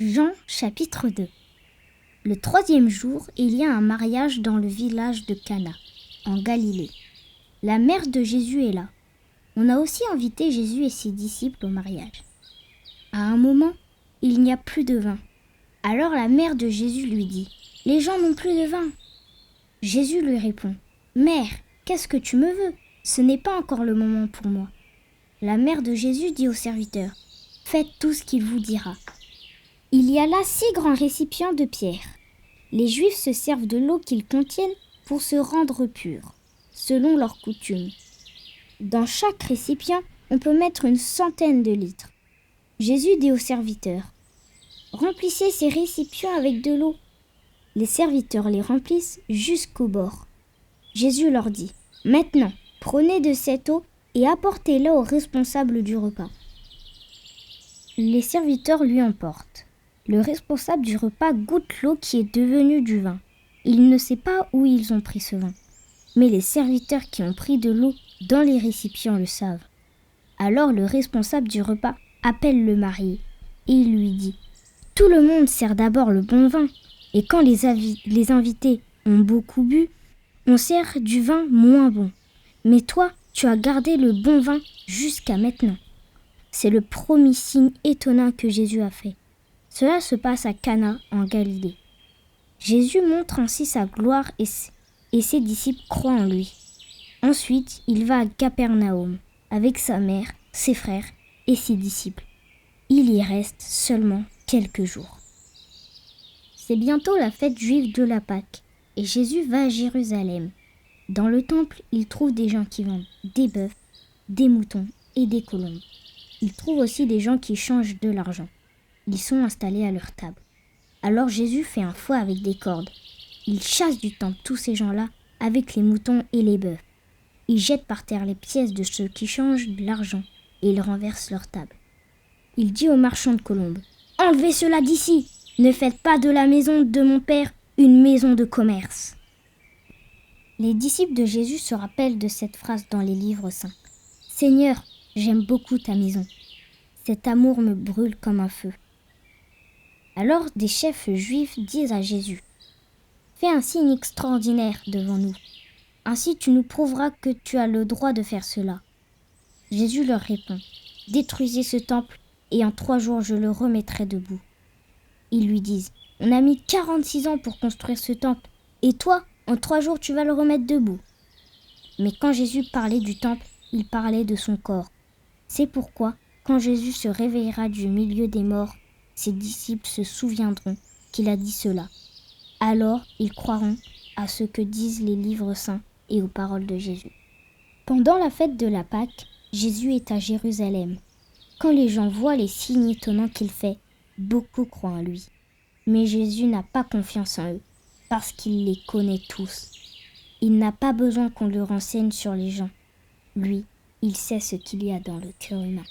Jean chapitre 2. Le troisième jour, il y a un mariage dans le village de Cana, en Galilée. La mère de Jésus est là. On a aussi invité Jésus et ses disciples au mariage. À un moment, il n'y a plus de vin. Alors la mère de Jésus lui dit : « Les gens n'ont plus de vin. » Jésus lui répond : « Mère, qu'est-ce que tu me veux ? Ce n'est pas encore le moment pour moi. » La mère de Jésus dit aux serviteurs : « Faites tout ce qu'il vous dira. » Il y a là 6 grands récipients de pierre. Les Juifs se servent de l'eau qu'ils contiennent pour se rendre purs, selon leur coutume. Dans chaque récipient, on peut mettre 100 de litres. Jésus dit aux serviteurs : « Remplissez ces récipients avec de l'eau. » Les serviteurs les remplissent jusqu'au bord. Jésus leur dit : « Maintenant, prenez de cette eau et apportez-la aux responsables du repas. » Les serviteurs lui emportent. Le responsable du repas goûte l'eau qui est devenue du vin. Il ne sait pas où ils ont pris ce vin. Mais les serviteurs qui ont pris de l'eau dans les récipients le savent. Alors le responsable du repas appelle le marié et il lui dit : « Tout le monde sert d'abord le bon vin, et quand les invités ont beaucoup bu, on sert du vin moins bon. Mais toi, tu as gardé le bon vin jusqu'à maintenant. » C'est le premier signe étonnant que Jésus a fait. Cela se passe à Cana, en Galilée. Jésus montre ainsi sa gloire et ses disciples croient en lui. Ensuite, il va à Capernaum avec sa mère, ses frères et ses disciples. Il y reste seulement quelques jours. C'est bientôt la fête juive de la Pâque et Jésus va à Jérusalem. Dans le temple, il trouve des gens qui vendent des bœufs, des moutons et des colombes. Il trouve aussi des gens qui changent de l'argent. Ils sont installés à leur table. Alors Jésus fait un fouet avec des cordes. Il chasse du temple tous ces gens-là avec les moutons et les bœufs. Il jette par terre les pièces de ceux qui changent de l'argent et il renverse leur table. Il dit aux marchands de colombes : « Enlevez cela d'ici ! Ne faites pas de la maison de mon père une maison de commerce. » Les disciples de Jésus se rappellent de cette phrase dans les livres saints. « Seigneur, j'aime beaucoup ta maison. Cet amour me brûle comme un feu. » Alors des chefs juifs disent à Jésus : « Fais un signe extraordinaire devant nous. Ainsi tu nous prouveras que tu as le droit de faire cela. » Jésus leur répond : « Détruisez ce temple et en 3 jours je le remettrai debout. » Ils lui disent : « On a mis 46 ans pour construire ce temple et toi, en 3 jours tu vas le remettre debout. » Mais quand Jésus parlait du temple, il parlait de son corps. C'est pourquoi, quand Jésus se réveillera du milieu des morts, ses disciples se souviendront qu'il a dit cela. Alors, ils croiront à ce que disent les livres saints et aux paroles de Jésus. Pendant la fête de la Pâque, Jésus est à Jérusalem. Quand les gens voient les signes étonnants qu'il fait, beaucoup croient en lui. Mais Jésus n'a pas confiance en eux, parce qu'il les connaît tous. Il n'a pas besoin qu'on le renseigne sur les gens. Lui, il sait ce qu'il y a dans le cœur humain.